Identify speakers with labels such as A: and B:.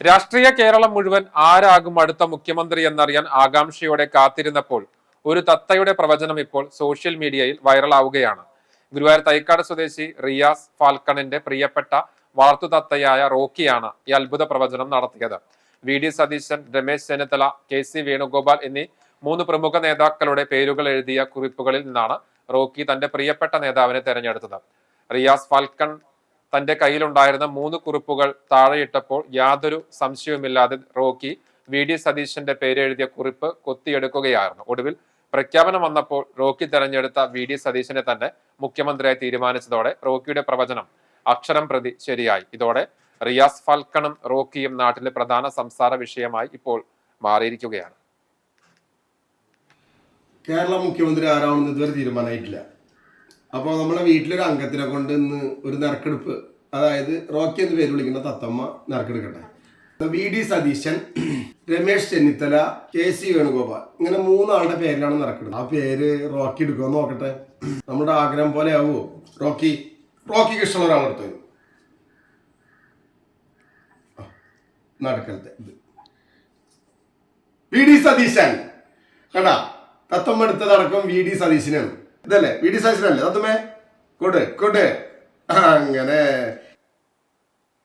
A: രാഷ്ട്രീയ കേരളം മുഴുവൻ ആരാകും അടുത്ത മുഖ്യമന്ത്രി എന്നറിയാൻ ആകാംക്ഷയോടെ കാത്തിരുന്നപ്പോൾ ഒരു തത്തയുടെ പ്രവചനം ഇപ്പോൾ സോഷ്യൽ മീഡിയയിൽ വൈറലാവുകയാണ്. ഗുരുവായൂർ തൈക്കാട് സ്വദേശി റിയാസ് ഫാൽക്കണിന്റെ പ്രിയപ്പെട്ട വളർത്തുതത്തയായ റോക്കിയാണ് ഈ അത്ഭുത പ്രവചനം നടത്തിയത്. V D Satheesan, Ramesh Chennithala, K C. Venugopal എന്നീ 3 പ്രമുഖ നേതാക്കളുടെ പേരുകൾ എഴുതിയ കുറിപ്പുകളിൽ നിന്നാണ് റോക്കി തന്റെ പ്രിയപ്പെട്ട നേതാവിനെ തെരഞ്ഞെടുത്തത്. റിയാസ് ഫാൽക്കൺ തന്റെ കയ്യിലുണ്ടായിരുന്ന 3 കുറിപ്പുകൾ താഴെയിട്ടപ്പോൾ യാതൊരു സംശയവുമില്ലാതെ റോക്കി വി ഡി സതീശന്റെ പേരെഴുതിയ കുറിപ്പ് കൊത്തിയെടുക്കുകയായിരുന്നു. ഒടുവിൽ പ്രഖ്യാപനം വന്നപ്പോൾ റോക്കി തെരഞ്ഞെടുത്ത വി ഡി സതീശനെ തന്നെ മുഖ്യമന്ത്രിയായി തീരുമാനിച്ചതോടെ റോക്കിയുടെ പ്രവചനം അക്ഷരം പ്രതി ശരിയായി. ഇതോടെ റിയാസ് ഫാൽക്കണും റോക്കിയും നാട്ടിലെ പ്രധാന സംസാര വിഷയമായി ഇപ്പോൾ മാറിയിരിക്കുകയാണ്.
B: കേരള മുഖ്യമന്ത്രി ആരാണെന്ന് ഇതുവരെ തീരുമാനമായിട്ടില്ല. അപ്പോൾ നമ്മളെ വീട്ടിലൊരു അംഗത്തിനെ കൊണ്ട് ഇന്ന് ഒരു നറുക്കെടുപ്പ്, അതായത് റോക്കി എന്ന് പേര് വിളിക്കുന്ന തത്തമ്മ നറുക്കെടുക്കട്ടെ. V D Satheesan, Ramesh Chennithala, K C. Venugopal, ഇങ്ങനെ 3 ആളുടെ പേരിലാണ് നറുക്കെടുക്കുന്നത്. ആ പേര് റോക്കി എടുക്കുമോ നോക്കട്ടെ. നമ്മുടെ ആഗ്രഹം പോലെ ആവുമോ? റോക്കിക്ക് ഇഷ്ടമുള്ള ഒരാളെടുത്തു നടുക്കലത്തെ ഇത് വി ഡി സതീശൻ. കണ്ടാ, തത്തമ്മ എടുത്തതടക്കം വി ഡി സതീശനാണ്. ഇതല്ലേ വി ഡി സതീശനല്ലേ തത്തമ്മേ? കൊടു അങ്ങനെ